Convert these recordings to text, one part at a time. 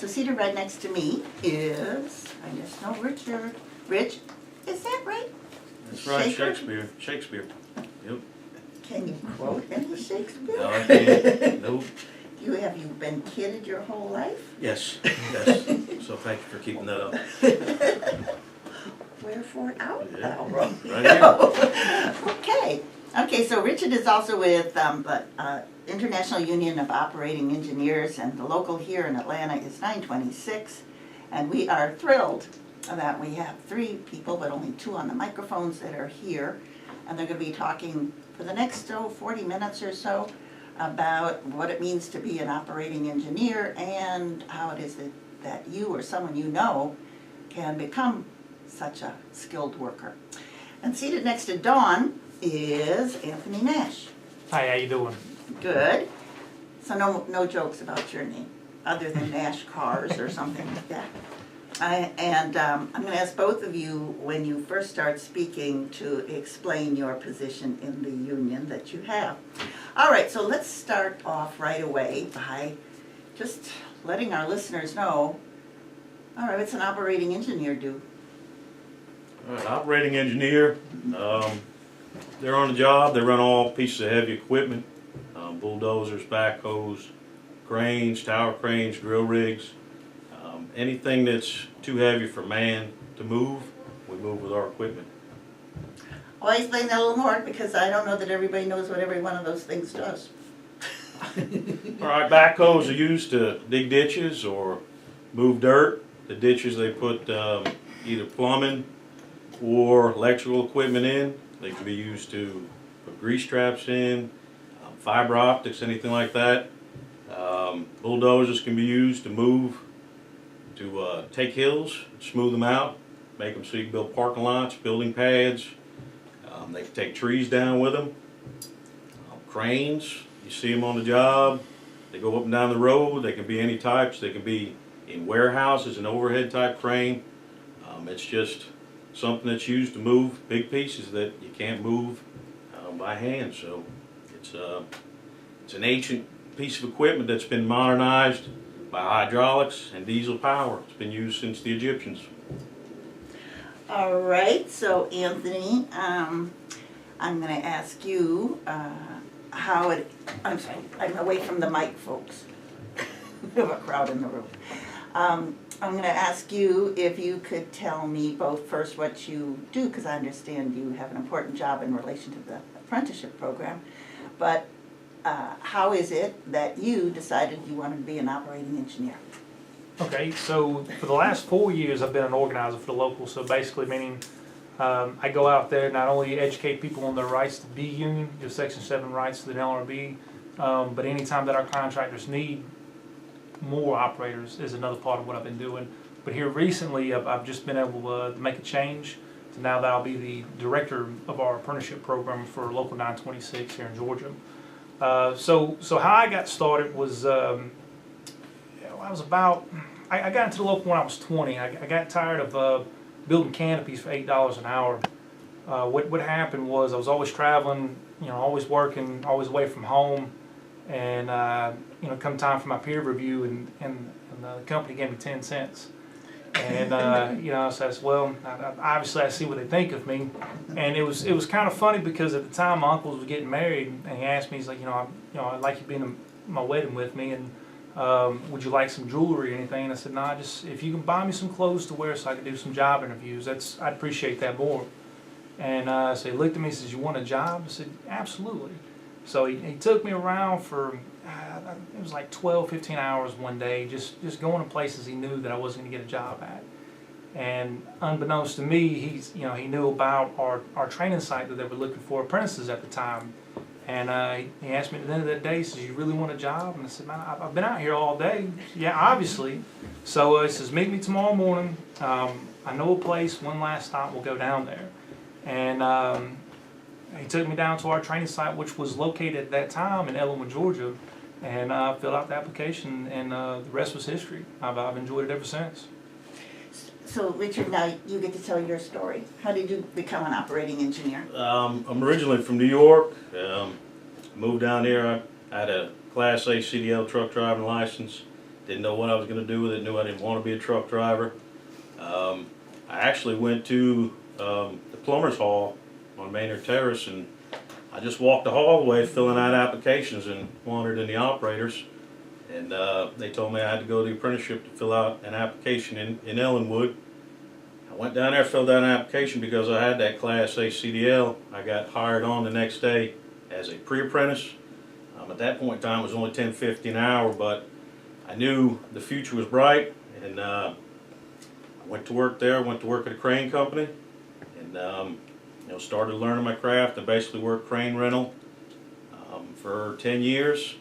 So seated right next to me is, I just know Richard. Rich, is that right? That's right, Shaker? Shakespeare. Yep. Can you quote any Shakespeare? No, I can't. Nope. Have you been kidded your whole life? Yes, yes. So thank you for keeping that up. Wherefore out Yeah. thou, Rome. Right here. Okay, so Richard is also with International Union of Operating Engineers, and the local here in Atlanta is 926. And we are thrilled that we have 3 people, but only 2 on the microphones that are here. And they're going to be talking for the next 40 minutes or so about what it means to be an operating engineer and how it is that you or someone you know can become such a skilled worker. And seated next to Dawn is Anthony Nash. Hi, how you doing? Good. So no jokes about your name, other than Nash Cars or something like that. I'm going to ask both of you, when you first start speaking, to explain your position in the union that you have. All right, so let's start off right away by just letting our listeners know, all right, what's an operating engineer do? All right, operating engineer. They're on the job. They run all pieces of heavy equipment, bulldozers, backhoes, cranes, tower cranes, drill rigs. Anything that's too heavy for man to move, we move with our equipment. Well, explain that a little more, because I don't know that everybody knows what every one of those things does. All right, backhoes are used to dig ditches or move dirt. The ditches, they put either plumbing or electrical equipment in. They can be used to put grease traps in, fiber optics, anything like that. Bulldozers can be used to move, to take hills, smooth them out, make them so you can build parking lots, building pads. They can take trees down with them. Cranes, you see them on the job. They go up and down the road. They can be any types. They can be in warehouses, an overhead type crane. It's just something that's used to move big pieces that you can't move by hand. So it's an ancient piece of equipment that's been modernized by hydraulics and diesel power. It's been used since the Egyptians. All right, so Anthony, I'm going to ask you how it, I'm sorry, I'm away from the mic, folks. We have a crowd in the room. I'm going to ask you if you could tell me both first what you do, because I understand you have an important job in relation to the apprenticeship program, but how is it that you decided you wanted to be an operating engineer? Okay, so for the last 4 years I've been an organizer for the local, so basically meaning I go out there, not only educate people on their rights to be union, give Section 7 rights to the NLRB, but anytime that our contractors need more operators is another part of what I've been doing. But here recently I've just been able to make a change to now that I'll be the director of our apprenticeship program for Local 926 here in Georgia. So how I got started was I got into the local when I was 20. I got tired of building canopies for $8 an hour. What happened was I was always traveling, always working, always away from home, and come time for my peer review, and the company gave me 10 cents. And so I said, well, obviously I see what they think of me, and it was kind of funny because at the time my uncle was getting married, and he asked me, he's like, I'd like you to be in my wedding with me, and would you like some jewelry or anything? And I said, nah, just if you can buy me some clothes to wear so I could do some job interviews, I'd appreciate that more. And so he looked at me and says, you want a job? I said, absolutely. So he took me around for it was like 12, 15 hours one day, just going to places he knew that I wasn't going to get a job at. And unbeknownst to me, he knew about our training site that they were looking for apprentices at the time. And he asked me at the end of that day, he says, you really want a job? And I said, man, I've been out here all day. Yeah, obviously. So he says, meet me tomorrow morning. I know a place, one last stop, we'll go down there. And he took me down to our training site, which was located at that time in Ellenwood, Georgia, and filled out the application, and the rest was history. I've enjoyed it ever since. So Richard, now you get to tell your story. How did you become an operating engineer? I'm originally from New York. Moved down here. I had a Class A CDL truck driving license. Didn't know what I was gonna do with it, knew I didn't wanna be a truck driver. I actually went to, the plumber's hall on Maynard Terrace, and I just walked the hallway filling out applications and wandered in the operators. And they told me I had to go to the apprenticeship to fill out an application in Ellenwood. I went down there, filled out an application because I had that Class A CDL. I got hired on the next day as a pre-apprentice. At that point in time, it was only $10.50 an hour, but I knew the future was bright, and I went to work there. I went to work at a crane company, and started learning my craft. I basically worked crane rental for 10 years.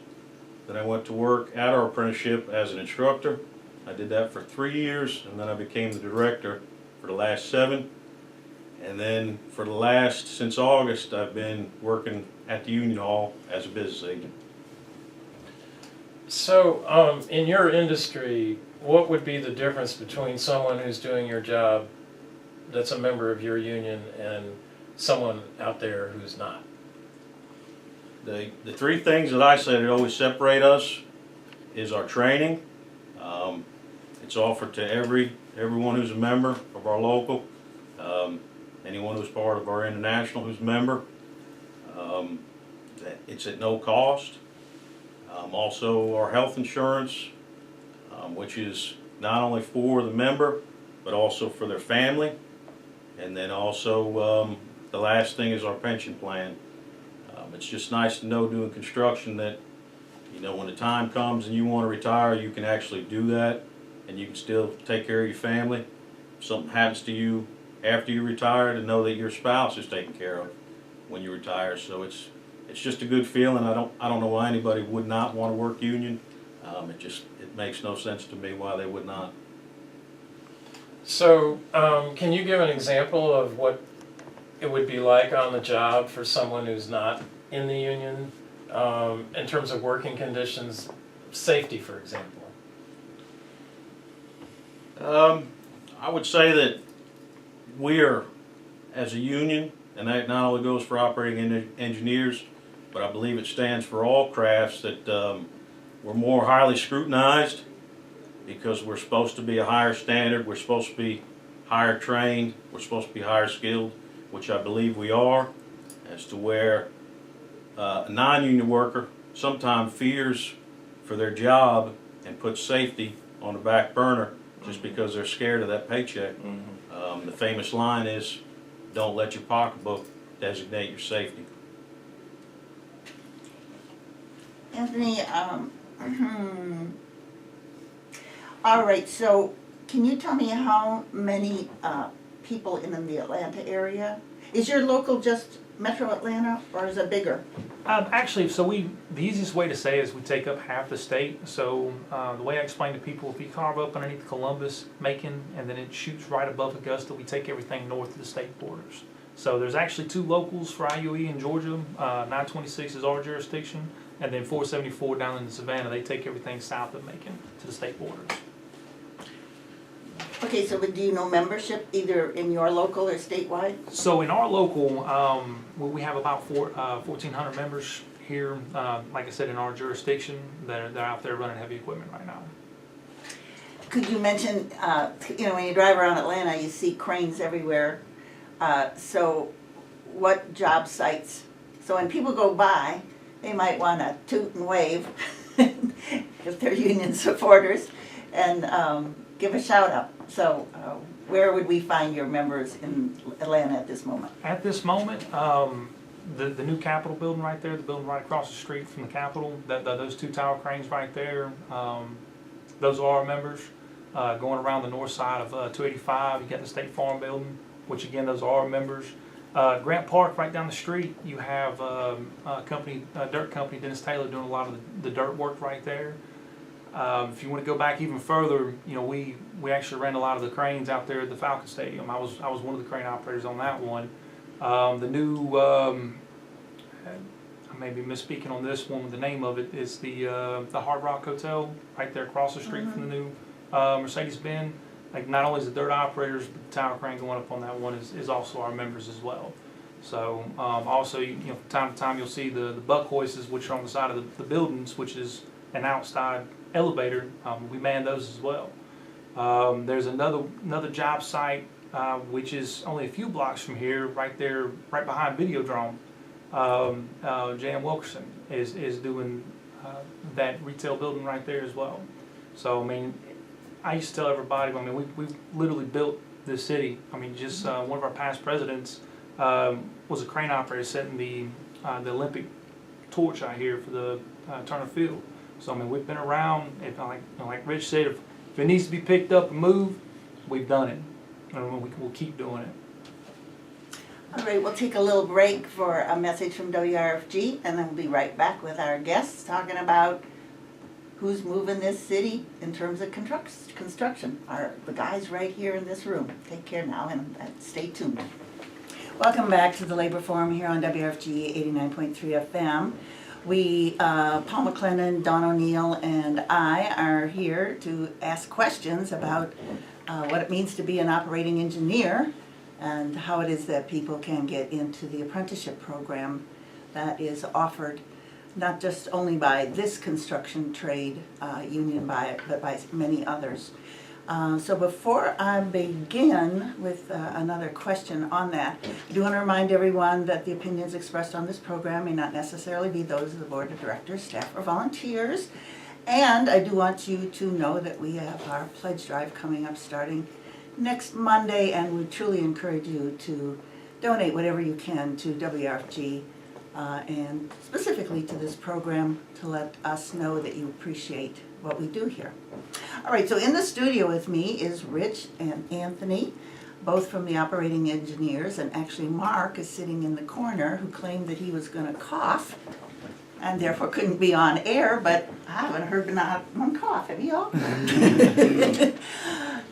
Then I went to work at our apprenticeship as an instructor. I did that for 3 years, and then I became the director for the last 7. And then for the last, since August, I've been working at the Union Hall as a business agent. So, in your industry, what would be the difference between someone who's doing your job that's a member of your union and someone out there who's not? The 3 things that I say that always separate us is our training. It's offered to everyone who's a member of our local, anyone who's part of our international who's a member. It's at no cost. Also our health insurance, which is not only for the member but also for their family. And then also the last thing is our pension plan. It's just nice to know doing construction that, when the time comes and you want to retire, you can actually do that, and you can still take care of your family. If something happens to you after you retire, to know that your spouse is taken care of when you retire. So it's just a good feeling. I don't know why anybody would not want to work union. It makes no sense to me why they would not. So, can you give an example of what it would be like on the job for someone who's not in the union, in terms of working conditions, safety, for example? I would say that we are, as a union, and that not only goes for operating engineers, but I believe it stands for all crafts, that we're more highly scrutinized because we're supposed to be a higher standard, we're supposed to be higher trained, we're supposed to be higher skilled, which I believe we are, as to where a non-union worker sometimes fears for their job and puts safety on the back burner just because they're scared of that paycheck. The famous line is, "Don't let your pocketbook designate your safety." Anthony, all right, so can you tell me how many people in the Atlanta area? Is your local just Metro Atlanta, or is it bigger? Actually, the easiest way to say is we take up half the state. So the way I explain to people, if you carve up underneath Columbus, Macon, and then it shoots right above Augusta, we take everything north of the state borders. So there's actually 2 locals for IUE in Georgia. 926 is our jurisdiction, and then 474 down in Savannah, they take everything south of Macon to the state borders. Okay, so do you know membership either in your local or statewide? So in our local, we have about 1,400 members here, like I said, in our jurisdiction, that are out there running heavy equipment right now. Could you mention, when you drive around Atlanta, you see cranes everywhere. So what job sites? So when people go by, they might want to toot and wave if they're union supporters, and give a shout out. So where would we find your members in Atlanta at this moment? At this moment, the new Capitol building right there, the building right across the street from the Capitol, those 2 tower cranes right there, those are our members. Going around the north side of 285, you got the State Farm building, which again, those are our members. Grant Park, right down the street, you have a dirt company, Dennis Taylor, doing a lot of the dirt work right there. If you want to go back even further, we actually ran a lot of the cranes out there at the Falcon Stadium. I was one of the crane operators on that one. The new, I may be misspeaking on this one, the name of it is the Hard Rock Hotel, right there across the street from the new Mercedes-Benz. Like, not only is the dirt operators, but the tower crane going up on that one is also our members as well. So also, from time to time, you'll see the buck hoists, which are on the side of the buildings, which is an outside elevator. We man those as well. There's another job site which is only a few blocks from here, right there, right behind Videodrome. Jan Wilkerson is doing that retail building right there as well. So I mean, I used to tell everybody, I mean, we literally built this city. I mean, just one of our past presidents was a crane operator setting the Olympic torch out here for the Turner Field. So I mean, we've been around. If like Rich said, if it needs to be picked up and moved, we've done it. And we'll keep doing it. All right, we'll take a little break for a message from WRFG, and then we'll be right back with our guests talking about who's moving this city in terms of construction. Are the guys right here in this room. Take care now and stay tuned. Welcome back to the Labor Forum here on WRFG 89.3 FM. We, Paul McLennan, Don O'Neill, and I are here to ask questions about what it means to be an operating engineer and how it is that people can get into the apprenticeship program that is offered not just only by this construction trade union, but by many others. So before I begin with another question on that, I do want to remind everyone that the opinions expressed on this program may not necessarily be those of the board of directors, staff, or volunteers. And I do want you to know that we have our pledge drive coming up starting next Monday, and we truly encourage you to donate whatever you can to WRFG and specifically to this program to let us know that you appreciate what we do here. All right, so in the studio with me is Rich and Anthony, both from the operating engineers, and actually Mark is sitting in the corner who claimed that he was going to cough and therefore couldn't be on air, but I haven't heard not one cough, have you all?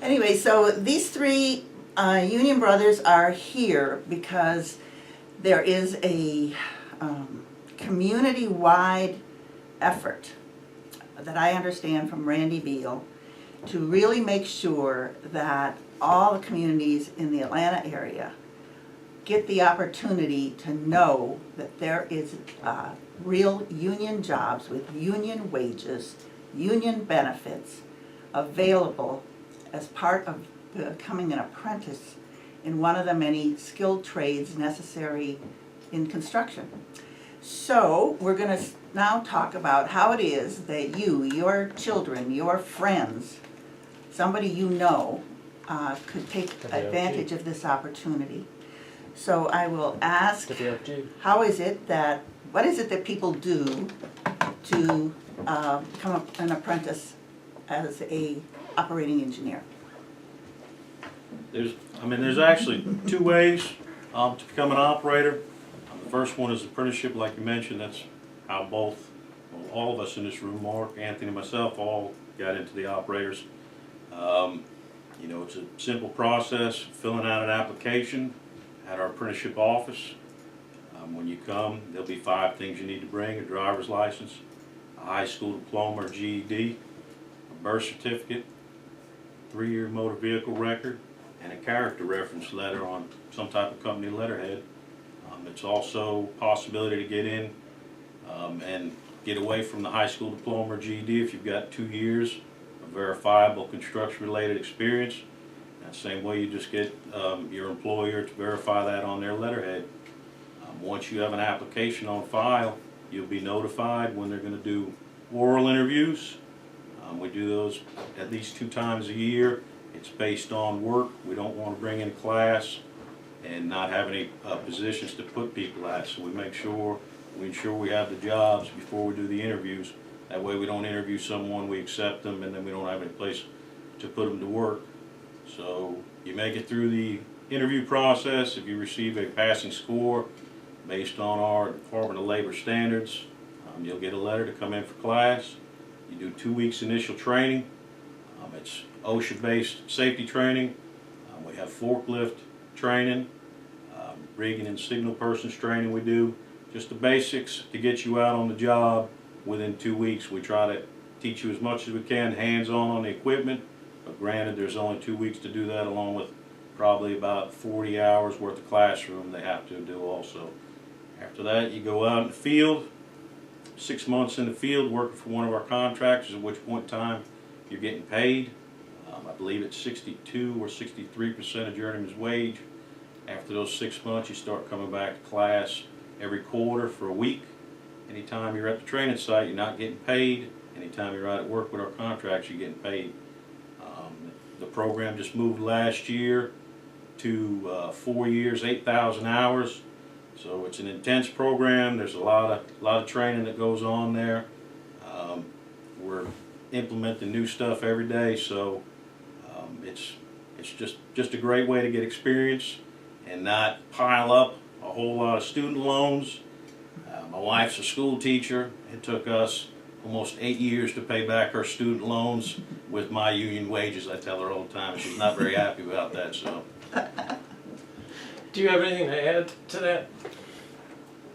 Anyway, so these three union brothers are here because there is a community-wide effort that I understand from Randy Beal to really make sure that all the communities in the Atlanta area get the opportunity to know that there is real union jobs with union wages, union benefits available as part of becoming an apprentice in one of the many skilled trades necessary in construction. So we're going to now talk about how it is that you, your children, your friends, somebody you know could take advantage of this opportunity. So I will ask, how is it that, what is it that people do to become an apprentice as a operating engineer? There's actually two ways to become an operator. The first one is apprenticeship, like you mentioned. That's how all of us in this room, Mark, Anthony, and myself, all got into the operators. It's a simple process, filling out an application at our apprenticeship office. When you come, there'll be 5 things you need to bring: a driver's license, a high school diploma or GED, a birth certificate, 3-year motor vehicle record, and a character reference letter on some type of company letterhead. It's also a possibility to get in and get away from the high school diploma or GED if you've got 2 years of verifiable construction-related experience. That same way you just get your employer to verify that on their letterhead. Once you have an application on file, you'll be notified when they're going to do oral interviews. We do those at least 2 times a year. It's based on work. We don't want to bring in a class and not have any positions to put people at. So we ensure we have the jobs before we do the interviews. That way we don't interview someone, we accept them, and then we don't have any place to put them to work. So you make it through the interview process. If you receive a passing score based on our Department of Labor standards, you'll get a letter to come in for class. You do 2 weeks initial training. It's OSHA-based safety training. We have forklift training, rigging and signal persons training we do. Just the basics to get you out on the job within 2 weeks. We try to teach you as much as we can hands-on the equipment, but granted there's only 2 weeks to do that, along with probably about 40 hours worth of classroom they have to do also. After that, you go out in the field, 6 months in the field working for one of our contractors, at which point in time you're getting paid. I believe it's 62 or 63% of journeyman's wage. After those 6 months, you start coming back to class every quarter for a week. Anytime you're at the training site, you're not getting paid. Anytime you're out at work with our contracts, you're getting paid. The program just moved last year to 4 years, 8,000 hours. So it's an intense program. There's a lot of training that goes on there. We're implementing new stuff every day, so it's just a great way to get experience and not pile up a whole lot of student loans. My wife's a school teacher. It took us almost 8 years to pay back her student loans with my union wages. I tell her all the time. She's not very happy about that. So, Do you have anything to add to that?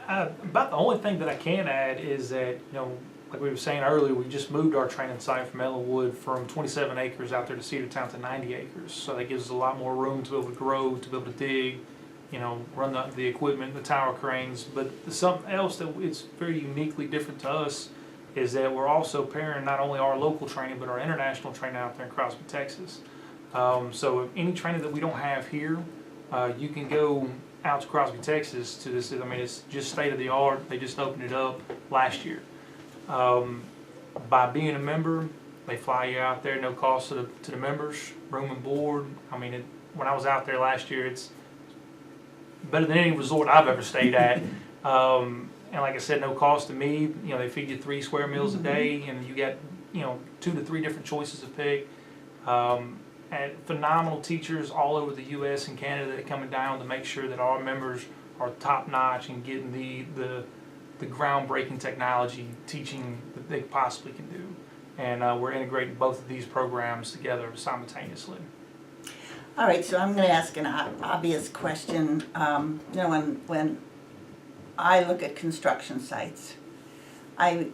About the only thing that I can add is that, like we were saying earlier, we just moved our training site from Ellenwood from 27 acres out there to Cedartown to 90 acres. So that gives us a lot more room to be able to grow, to be able to dig, run the equipment, the tower cranes. But something else that it's very uniquely different to us is that we're also pairing not only our local training, but our international training out there in Crosby, Texas. So any training that we don't have here, you can go out to Crosby, Texas to this. I mean, it's just state of the art. They just opened it up last year. By being a member, they fly you out there, no cost to the members, room and board. I mean, when I was out there last year, it's better than any resort I've ever stayed at. And like I said, no cost to me. They feed you 3 square meals a day, and you get 2 to 3 different choices to pick. And phenomenal teachers all over the U.S. and Canada that are coming down to make sure that our members are top notch and getting the groundbreaking technology teaching that they possibly can do. And we're integrating both of these programs together simultaneously. All right, so I'm going to ask an obvious question. When I look at construction sites, I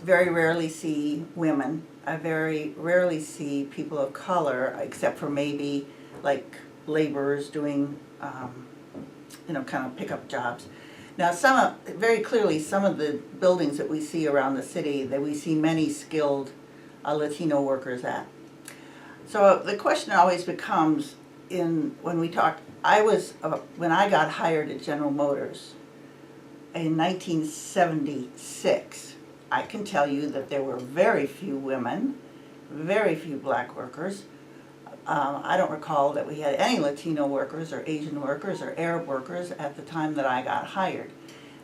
very rarely see women. I very rarely see people of color, except for maybe like laborers doing, kind of pickup jobs. Now, very clearly, some of the buildings that we see around the city, that we see many skilled Latino workers at. So the question always becomes, when we talk, when I got hired at General Motors in 1976, I can tell you that there were very few women, very few black workers. I don't recall that we had any Latino workers or Asian workers or Arab workers at the time that I got hired.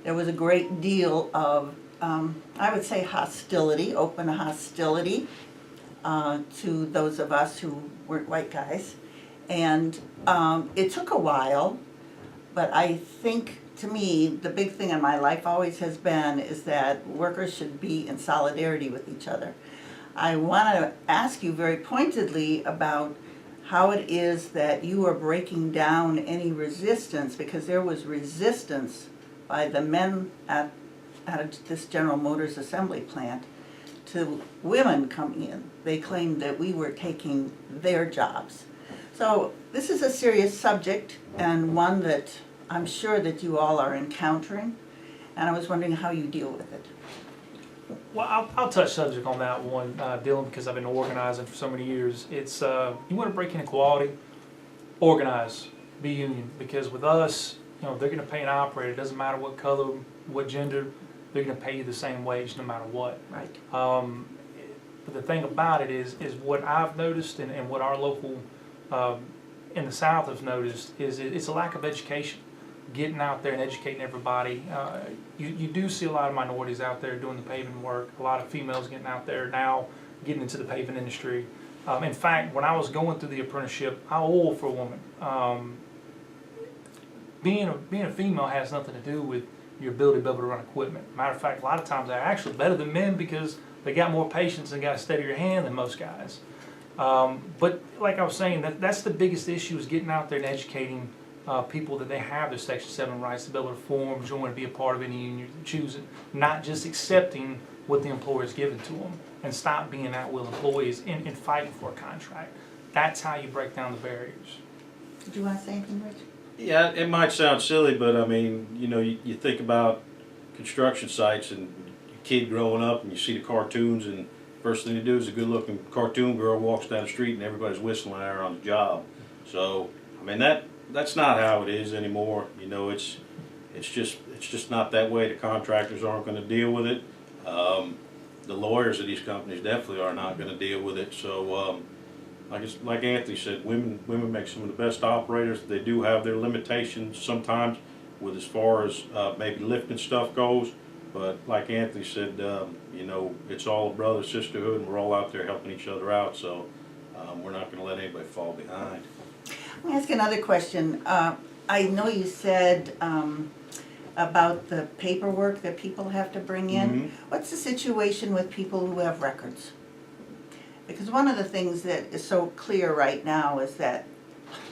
There was a great deal of, I would say, hostility, open hostility to those of us who weren't white guys. And it took a while, but I think, to me, the big thing in my life always has been is that workers should be in solidarity with each other. I want to ask you very pointedly about how it is that you are breaking down any resistance, because there was resistance by the men at this General Motors assembly plant to women coming in. They claimed that we were taking their jobs. So this is a serious subject, and one that I'm sure that you all are encountering, and I was wondering how you deal with it. Well, I'll touch subject on that one, Dylan, because I've been organizing for so many years. It's you want to break inequality, organize, be union, because with us, they're going to pay an operator. It doesn't matter what color, what gender, they're going to pay you the same wage no matter what. Right. But the thing about it is what I've noticed and what our local in the South have noticed is it's a lack of education. Getting out there and educating everybody. You do see a lot of minorities out there doing the paving work, a lot of females getting out there now, getting into the paving industry. In fact, when I was going through the apprenticeship, I oiled for a woman. Being a female has nothing to do with your ability to be able to run equipment. Matter of fact, a lot of times they're actually better than men because they got more patience and got a steadier hand than most guys. But like I was saying, that's the biggest issue, is getting out there and educating people that they have their Section 7 rights to be able to form, join, be a part of any union you're choosing, not just accepting what the employer is giving to them, and stop being at-will employees and fighting for a contract. That's how you break down the barriers. Did you want to say anything, Rich? Yeah, it might sound silly, but I mean, you think about construction sites, and you kid growing up and you see the cartoons, and first thing to do is a good-looking cartoon girl walks down the street and everybody's whistling at her on the job. So, I mean, that's not how it is anymore. You know, it's just not that way. The contractors aren't going to deal with it. The lawyers of these companies definitely are not going to deal with it. So, like Anthony said, women make some of the best operators. They do have their limitations sometimes with as far as maybe lifting stuff goes. But like Anthony said, you know, it's all a brother sisterhood, and we're all out there helping each other out. So we're not going to let anybody fall behind. Let me ask another question. I know you said about the paperwork that people have to bring in. Mhm. What's the situation with people who have records? Because one of the things that is so clear right now is that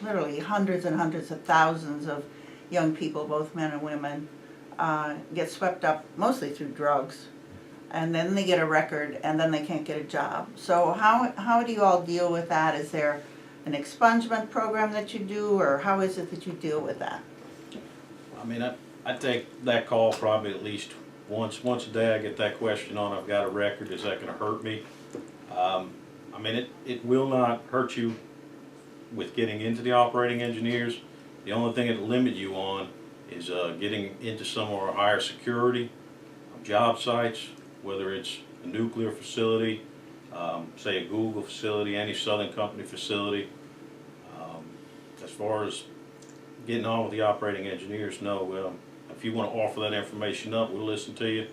literally hundreds and hundreds of thousands of young people, both men and women, get swept up mostly through drugs. And then they get a record and then they can't get a job. So how do you all deal with that? Is there an expungement program that you do, or how is it that you deal with that? I mean, I take that call probably at least once a day. I get that question on, I've got a record, is that going to hurt me? I mean, it will not hurt you with getting into the operating engineers. The only thing it'll limit you on is getting into some of our higher security job sites, whether it's a nuclear facility, say a Google facility, any Southern Company facility. As far as getting on with the operating engineers, no. If you want to offer that information up, we'll listen to you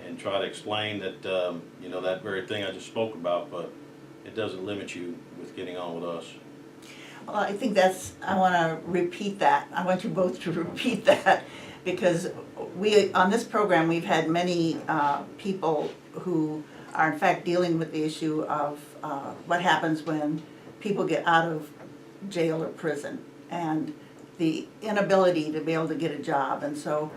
and try to explain that, you know, that very thing I just spoke about, but it doesn't limit you with getting on with us. Well, I think I want to repeat that. I want you both to repeat that, because on this program, we've had many people who are in fact dealing with the issue of what happens when people get out of jail or prison, and the inability to be able to get a job. And so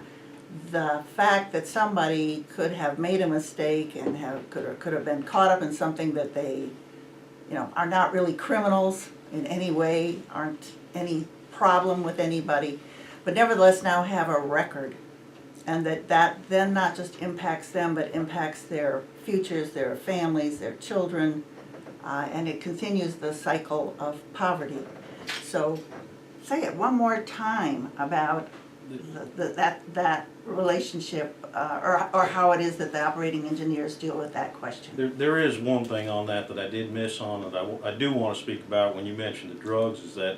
the fact that somebody could have made a mistake and could have been caught up in something that they, you know, are not really criminals in any way, aren't any problem with anybody, but nevertheless now have a record, and that then not just impacts them, but impacts their futures, their families, their children, and it continues the cycle of poverty. So say it one more time about that relationship, or how it is that the operating engineers deal with that question. There is one thing on that I did miss on that I do want to speak about when you mentioned the drugs, is that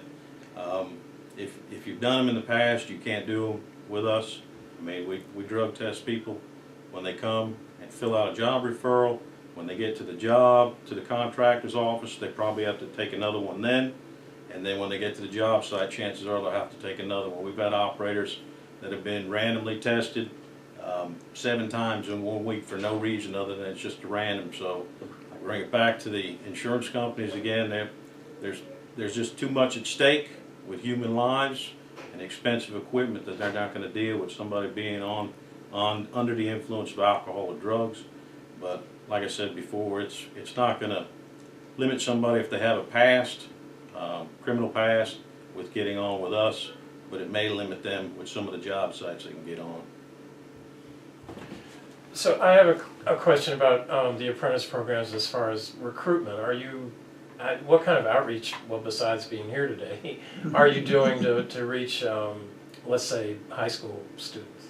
if you've done them in the past, you can't do them with us. I mean, we drug test people when they come and fill out a job referral. When they get to the job, to the contractor's office, they probably have to take another one then. And then when they get to the job site, chances are they'll have to take another one. We've had operators that have been randomly tested 7 times in 1 week for no reason other than it's just random. So I bring it back to the insurance companies again. There's just too much at stake with human lives and expensive equipment that they're not going to deal with somebody being under the influence of alcohol or drugs. But like I said before, it's not going to limit somebody if they have a past. Criminal past with getting on with us, but it may limit them with some of the job sites they can get on. So I have a question about the apprentice programs as far as recruitment. What kind of outreach, well, besides being here today, are you doing to reach, let's say, high school students?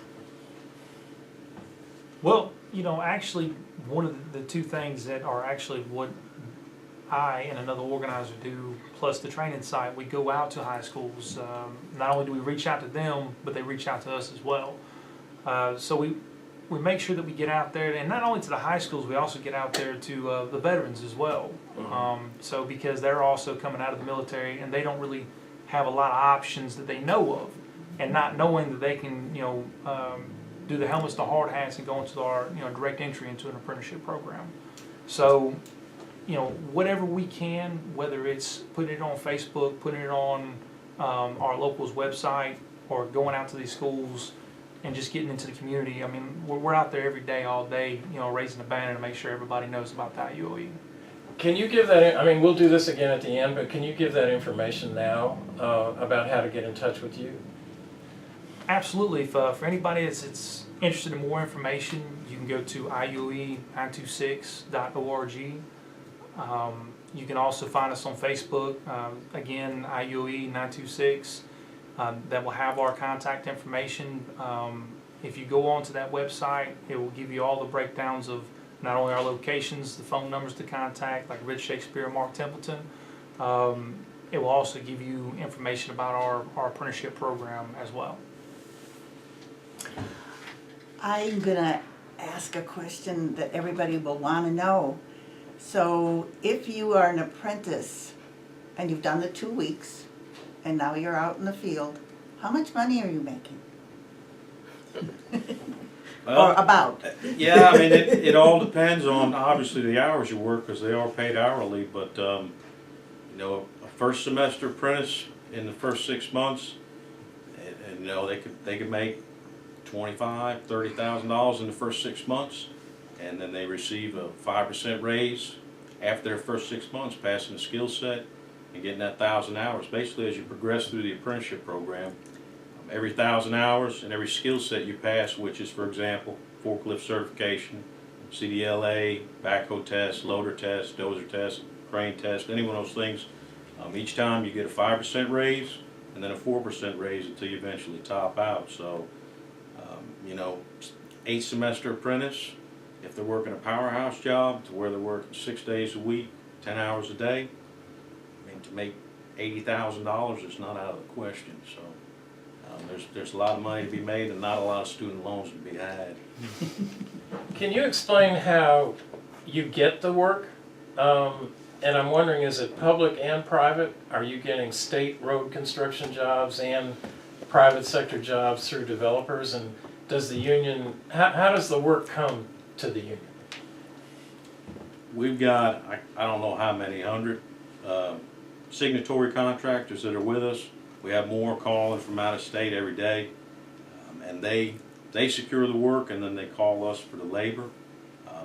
Well, you know, actually, one of the two things that are actually what I and another organizer do, plus the training site, we go out to high schools. Not only do we reach out to them, but they reach out to us as well. So we make sure that we get out there, and not only to the high schools, we also get out there to the veterans as well. So because they're also coming out of the military, and they don't really have a lot of options that they know of, and not knowing that they can, you know, do the helmets, the hard hats, and go into our, you know, direct entry into an apprenticeship program. So, you know, whatever we can, whether it's putting it on Facebook, putting it on our local's website, or going out to these schools and just getting into the community. I mean, we're out there every day, all day, you know, raising the banner to make sure everybody knows about the IUOE. Can you give that, I mean, we'll do this again at the end, but can you give that information now about how to get in touch with you? Absolutely. For anybody that's interested in more information, you can go to iue926.org. You can also find us on Facebook, again, IUE926. That will have our contact information. If you go onto that website, it will give you all the breakdowns of not only our locations, the phone numbers to contact, like Rich Shakespeare and Mark Templeton. It will also give you information about our apprenticeship program as well. I'm gonna ask a question that everybody will want to know. So if you are an apprentice and you've done the 2 weeks and now you're out in the field, how much money are you making? Or about? Yeah, I mean, it all depends on obviously the hours you work, because they are paid hourly, but you know, a first semester apprentice in the first 6 months, and you know, they could make $25,000, $30,000 in the first 6 months, and then they receive a 5% raise after their first 6 months, passing the skill set and getting that 1,000 hours. Basically, as you progress through the apprenticeship program, every 1,000 hours and every skill set you pass, which is, for example, forklift certification, CDLA, backhoe test, loader test, dozer test, crane test, any one of those things, each time you get a 5% raise and then a 4% raise until you eventually top out. So, you know, 8 semester apprentice, if they're working a powerhouse job to where they're working 6 days a week, 10 hours a day, I mean, to make $80,000 is not out of the question. So there's a lot of money to be made and not a lot of student loans to be had. Can you explain how you get the work? And I'm wondering, is it public and private? Are you getting state road construction jobs and private sector jobs through developers? And does the union, how does the work come to the union? We've got, I don't know how many hundred signatory contractors that are with us. We have more calling from out of state every day, and they secure the work, and then they call us for the labor.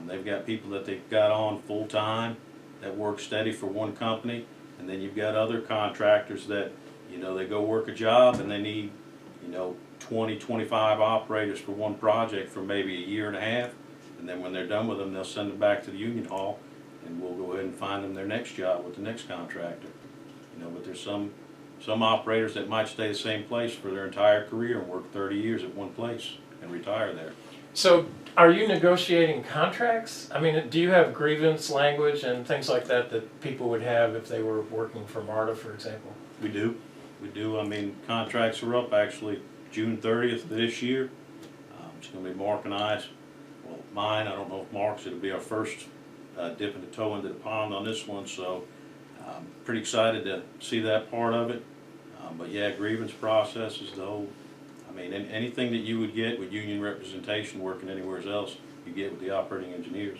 They've got people that they've got on full time that work steady for one company, and then you've got other contractors that, you know, they go work a job and they need, you know, 20, 25 operators for one project for maybe a year and a half, and then when they're done with them, they'll send them back to the union hall, and we'll go ahead and find them their next job with the next contractor. You know, but there's some operators that might stay the same place for their entire career and work 30 years at one place and retire there. So are you negotiating contracts? I mean, do you have grievance language and things like that that people would have if they were working for MARTA, for example? We do. We do. I mean, contracts are up actually June 30th of this year. It's going to be Mark and I's, well, mine. I don't know if Mark's. It'll be our first dipping the toe into the pond on this one. So I'm pretty excited to see that part of it. But yeah, grievance process is the whole, I mean, anything that you would get with union representation working anywhere else, you get with the operating engineers.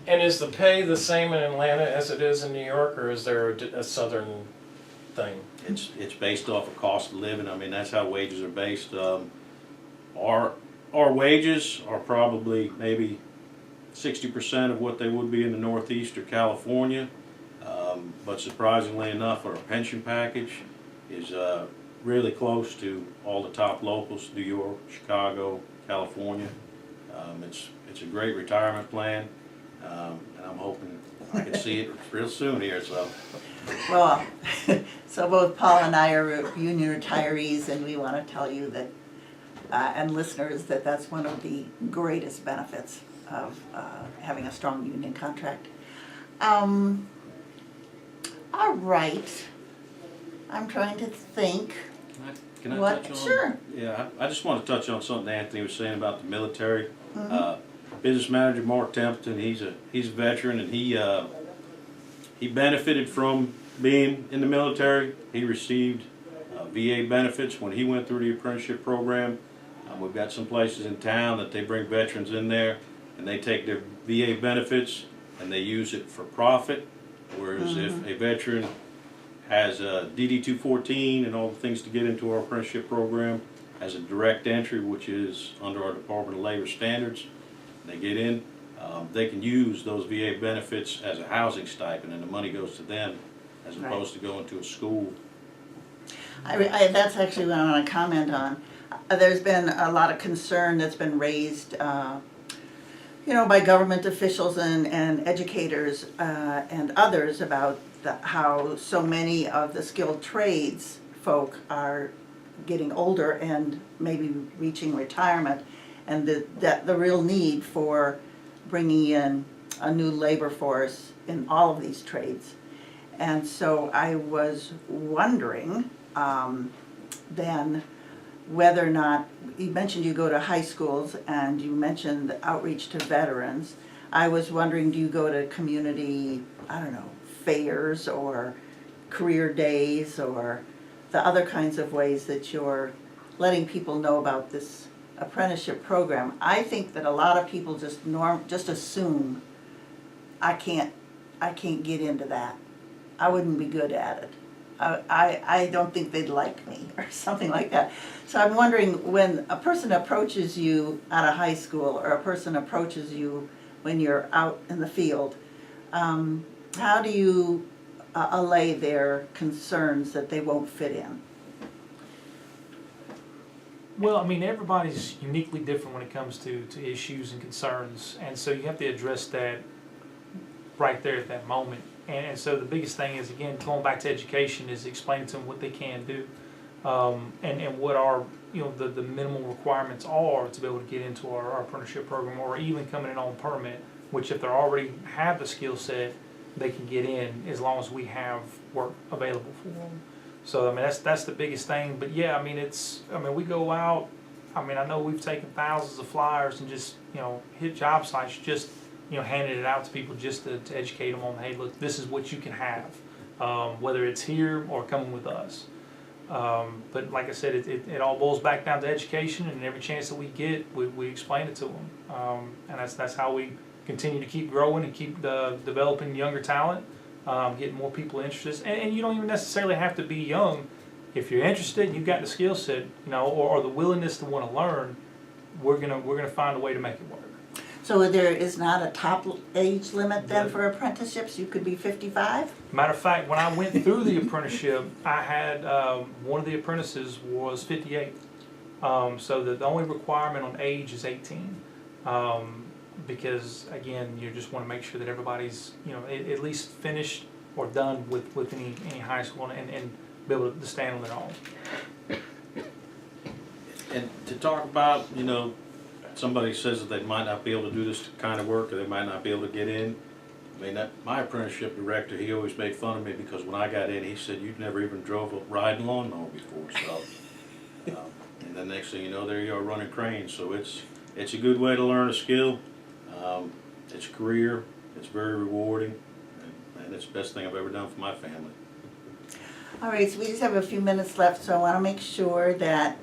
And is the pay the same in Atlanta as it is in New York, or is there a southern thing? It's based off of cost of living. I mean, that's how wages are based. Our wages are probably maybe 60% of what they would be in the Northeast or California. But surprisingly enough, our pension package is really close to all the top locals: New York, Chicago, California. It's a great retirement plan, and I'm hoping I can see it real soon here. So. Well, so both Paul and I are union retirees, and we want to tell you that, and listeners, that that's one of the greatest benefits of having a strong union contract. All right. I'm trying to think. Can I What? touch on? Sure. Yeah, I just want to touch on something Anthony was saying about the military. Business manager Mark Templeton, he's a veteran, and he benefited from being in the military. He received VA benefits when he went through the apprenticeship program. We've got some places in town that they bring veterans in there, and they take their VA benefits and they use it for profit. Whereas if a veteran has a DD-214 and all the things to get into our apprenticeship program, has a direct entry, which is under our Department of Labor standards, they get in, they can use those VA benefits as a housing stipend, and the money goes to them as opposed to going to a school. That's actually what I want to comment on. there's been a lot of concern that's been raised, by government officials and educators and others about how so many of the skilled trades folk are getting older and maybe reaching retirement, and that the real need for bringing in a new labor force in all of these trades. And so I was wondering then whether or not, you mentioned you go to high schools and you mentioned the outreach to veterans. I was wondering, do you go to community, fairs or career days or the other kinds of ways that you're letting people know about this apprenticeship program? I think that a lot of people just assume I can't get into that. I wouldn't be good at it. I don't think they'd like me or something like that. So I'm wondering, when a person approaches you out of high school or a person approaches you when you're out in the field, how do you allay their concerns that they won't fit in? Well, I mean, everybody's uniquely different when it comes to issues and concerns, and so you have to address that right there at that moment. And so the biggest thing is, again, going back to education, is explaining to them what they can do, and what our, the minimal requirements are to be able to get into our apprenticeship program, or even coming in on permit, which if they already have the skill set, they can get in as long as we have work available for them. So, I mean, that's the biggest thing. But yeah, I mean, we go out, I know we've taken thousands of flyers and just, hit job sites, just, handing it out to people just to educate them on, hey, look, this is what you can have, whether it's here or coming with us. But like I said, it all boils back down to education, and every chance that we get, we explain it to them. And that's how we continue to keep growing and keep developing younger talent, getting more people interested. And you don't even necessarily have to be young. If you're interested and you've got the skill set, or the willingness to want to learn, we're gonna find a way to make it work. So there is not a top age limit then for apprenticeships? You could be 55? Matter of fact, when I went through the apprenticeship, I had one of the apprentices was 58. So the only requirement on age is 18. Because again, you just want to make sure that everybody's at least finished or done with any high school and be able to stand on their own. And to talk about, somebody says that they might not be able to do this kind of work, or they might not be able to get in. My apprenticeship director, he always made fun of me because when I got in, he said, "You've never even drove a riding lawnmower before." So, and the next thing you know, there you are running cranes. So it's a good way to learn a skill. It's a career. It's very rewarding, and it's the best thing I've ever done for my family. All right, so we just have a few minutes left, so I want to make sure that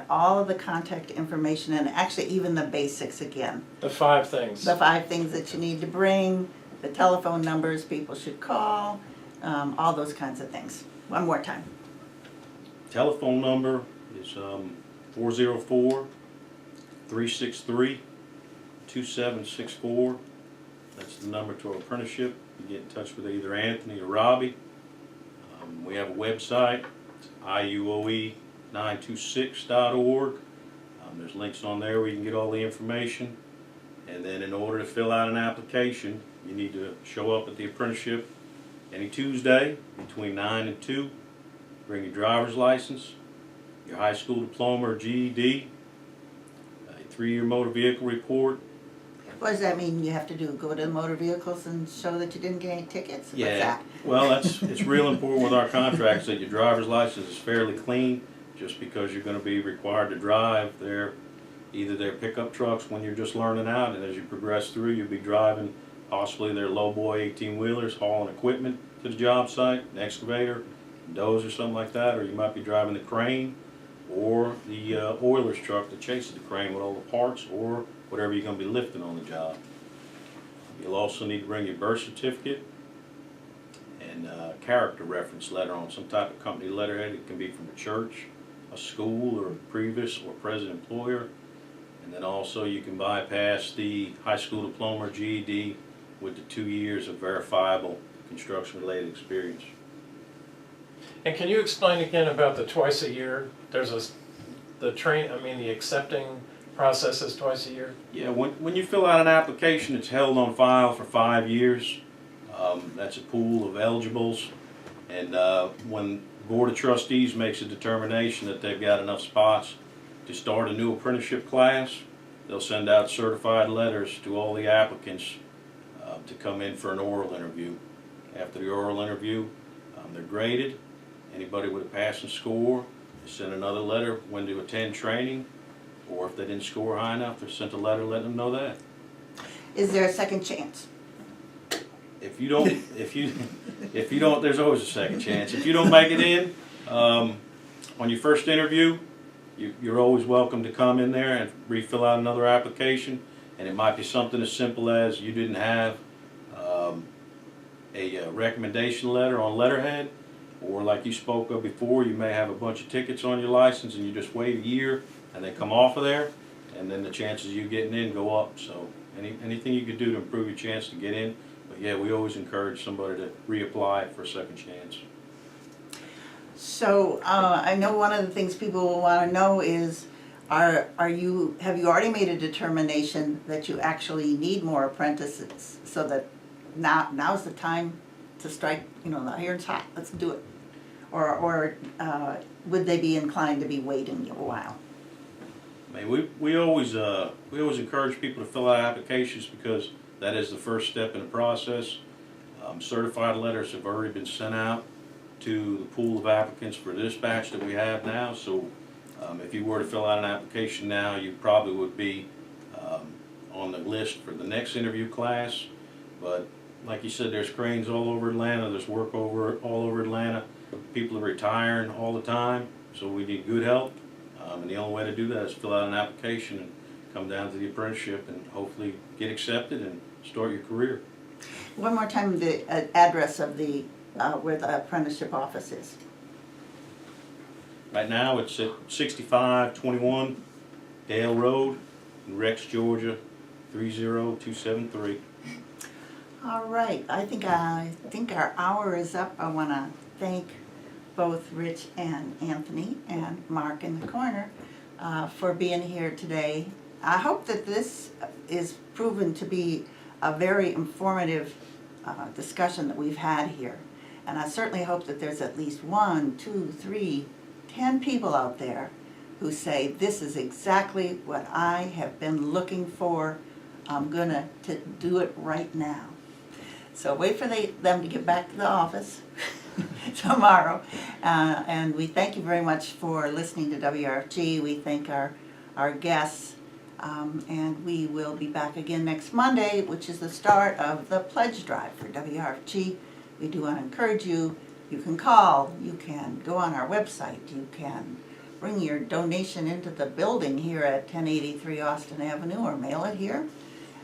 all of the contact information, and actually even the basics again. The 5 things. The 5 things that you need to bring, the telephone numbers people should call, all those kinds of things. One more time. Telephone number is 404-363-2764. That's the number to our apprenticeship. You get in touch with either Anthony or Robbie. We have a website, iuoe926.org. There's links on there where you can get all the information. And then in order to fill out an application, you need to show up at the apprenticeship any Tuesday between 9 and 2. Bring your driver's license, your high school diploma or GED, a 3-year motor vehicle report. What does that mean you have to do? Go to the motor vehicles and show that you didn't get any tickets? What's that? Well, it's real important with our contracts that your driver's license is fairly clean, just because you're going to be required to drive either their pickup trucks when you're just learning out, and as you progress through, you'll be driving possibly their low-boy 18-wheelers, hauling equipment to the job site, an excavator, dozer or something like that, or you might be driving the crane or the oiler's truck that chases the crane with all the parts, or whatever you're going to be lifting on the job. You'll also need to bring your birth certificate and character reference letter on some type of company letterhead. It can be from a church, a school, or a previous or present employer. And then also you can bypass the high school diploma or GED with the 2 years of verifiable construction-related experience. And can you explain again about the twice a year? There's the accepting process is twice a year? Yeah, when you fill out an application, it's held on file for 5 years. That's a pool of eligibles. And when Board of Trustees makes a determination that they've got enough spots to start a new apprenticeship class, they'll send out certified letters to all the applicants to come in for an oral interview. After the oral interview, they're graded. Anybody with a passing score, they send another letter when to attend training, or if they didn't score high enough, they're sent a letter letting them know that. Is there a second chance? If you don't, there's always a second chance. If you don't make it in, on your first interview, you're always welcome to come in there and refill out another application. And it might be something as simple as you didn't have a recommendation letter on letterhead, or like you spoke of before, you may have a bunch of tickets on your license and you just wait a year and they come off of there, and then the chances of you getting in go up. So anything you could do to improve your chance to get in. But yeah, we always encourage somebody to reapply for a second chance. So I know one of the things people will want to know is, have you already made a determination that you actually need more apprentices, so that now's the time to strike, the iron's hot, let's do it? Or would they be inclined to be waiting a while? I mean, we always encourage people to fill out applications, because that is the first step in the process. Certified letters have already been sent out to the pool of applicants for this batch that we have now. So if you were to fill out an application now, you probably would be on the list for the next interview class. But like you said, there's cranes all over Atlanta, there's work all over Atlanta. People are retiring all the time, so we need good help. And the only way to do that is fill out an application and come down to the apprenticeship and hopefully get accepted and start your career. One more time, the address of the where the apprenticeship office is. Right now it's at 6521 Dale Road in Rex, Georgia 30273. All right, I think our hour is up. I want to thank both Rich and Anthony and Mark in the corner for being here today. I hope that this is proven to be a very informative discussion that we've had here. And I certainly hope that there's at least 1, 2, 3, 10 people out there who say, this is exactly what I have been looking for. I'm gonna do it right now. So wait for them to get back to the office tomorrow. And we thank you very much for listening to WRFG. We thank our guests. And we will be back again next Monday, which is the start of the pledge drive for WRFG. We do want to encourage you. You can call, you can go on our website, you can bring your donation into the building here at 1083 Austin Avenue or mail it here.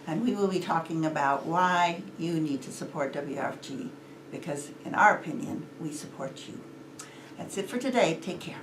And we will be talking about why you need to support WRFG, because in our opinion, we support you. That's it for today. Take care.